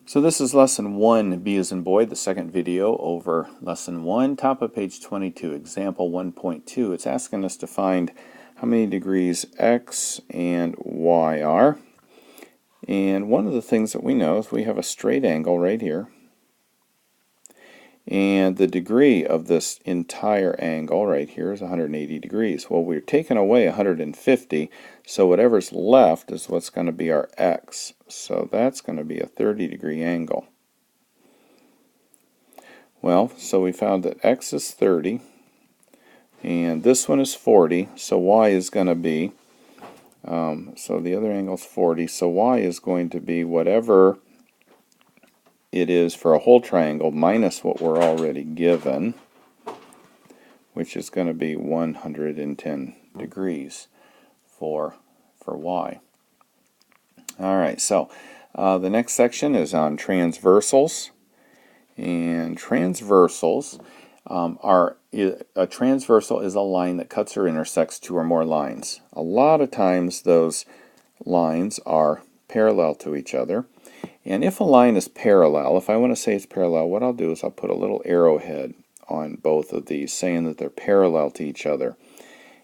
So this is lesson 1, B as in boy, the second video over lesson 1, top of page 22, example 1.2. It's asking us to find how many degrees x and y are. And one of the things that we know is we have a straight angle right here. And the degree of this entire angle right here is 180 degrees. Well, we're taking away 150, so whatever's left is what's going to be our x. So that's going to be a 30-degree angle. Well, so we found that x is 30, and this one is 40, so y is going to be, so the other angle is 40, so y is going to be whatever it is for a whole triangle minus what we're already given, which is going to be 110 degrees for y. Alright, so the next section is on transversals. And transversals a transversal is a line that cuts or intersects two or more lines. A lot of times those lines are parallel to each other. And if a line is parallel, if I want to say it's parallel, what I'll do is I'll put a little arrowhead on both of these saying that they're parallel to each other.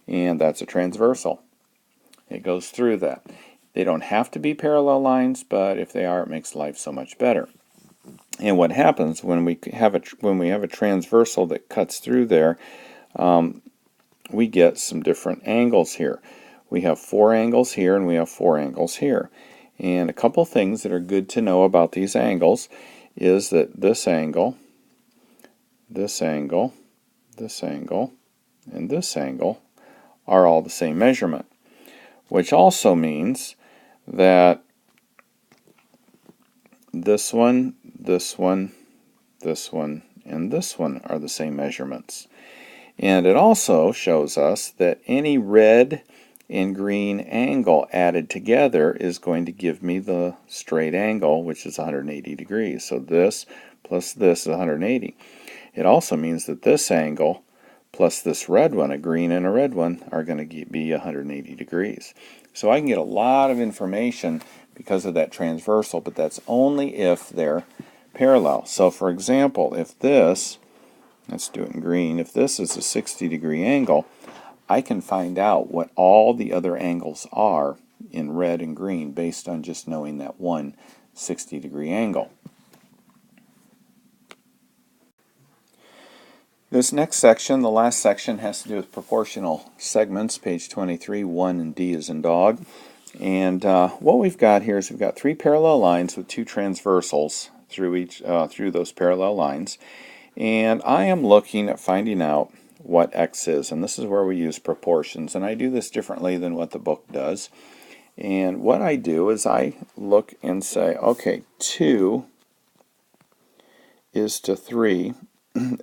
And that's a transversal. It goes through that. They don't have to be parallel lines, but if they are, it makes life so much better. And what happens when we have a transversal that cuts through there, we get some different angles here. We have 4 angles here and we have 4 angles here. And a couple things that are good to know about these angles is that this angle, this angle, this angle, and this angle are all the same measurement, which also means that this one, this one, this one, and this one are the same measurements. And it also shows us that any red and green angle added together is going to give me the straight angle, which is 180 degrees. So this plus this is 180. It also means that this angle plus this red one, a green and a red one, are going to be 180 degrees. So I can get a lot of information because of that transversal, but that's only if they're parallel. So for example, if this, let's do it in green, if this is a 60-degree angle, I can find out what all the other angles are in red and green based on just knowing that one 60-degree angle. This next section, the last section, has to do with proportional segments, page 23, 1 and D as in dog. And what we've got here is we've got 3 parallel lines with 2 transversals through those parallel lines. And I am looking at finding out what x is, and this is where we use proportions, and I do this differently than what the book does. And what I do is I look and say, okay, 2 is to 3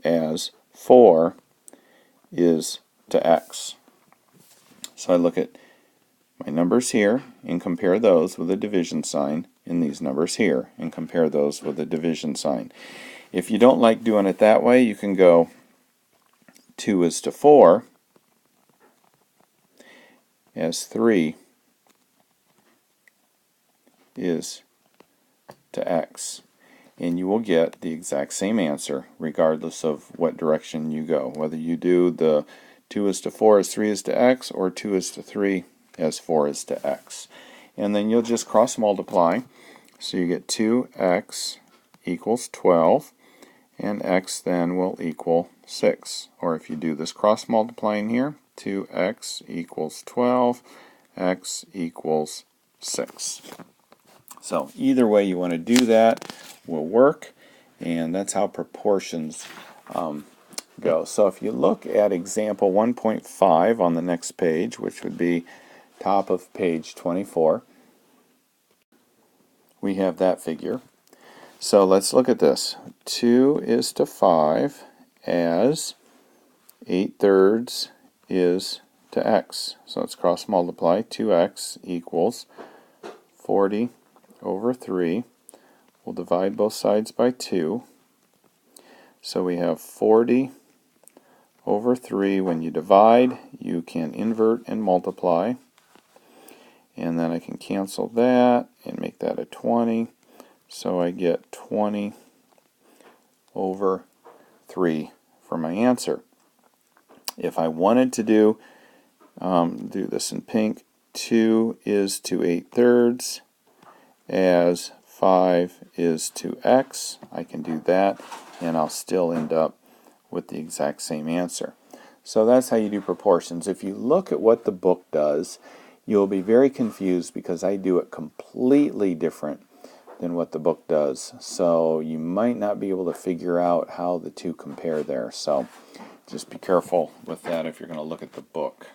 as 4 is to x. So I look at my numbers here and compare those with a division sign, and these numbers here and compare those with a division sign. If you don't like doing it that way, you can go 2 is to 4 as 3 is to x. And you will get the exact same answer regardless of what direction you go. Whether you do the 2 is to 4 as 3 is to x or 2 is to 3 as 4 is to x. And then you'll just cross multiply. So you get 2x equals 12. And x then will equal 6. Or if you do this cross multiplying here, 2x equals 12, x equals 6. So either way you want to do that will work, and that's how proportions go. So if you look at example 1.5 on the next page, which would be top of page 24, we have that figure. So let's look at this. 2 is to 5 as 8/3 is to x. So let's cross multiply. 2x equals 40 over 3. We'll divide both sides by 2. So we have 40 over 3. When you divide, you can invert and multiply. And then I can cancel that and make that a 20. So I get 20 over 3 for my answer. If I wanted to do this in pink, 2 is to 8/3 as 5 is to x. I can do that, and I'll still end up with the exact same answer. So that's how you do proportions. If you look at what the book does, you'll be very confused because I do it completely different than what the book does. So you might not be able to figure out how the two compare there. So just be careful with that if you're going to look at the book.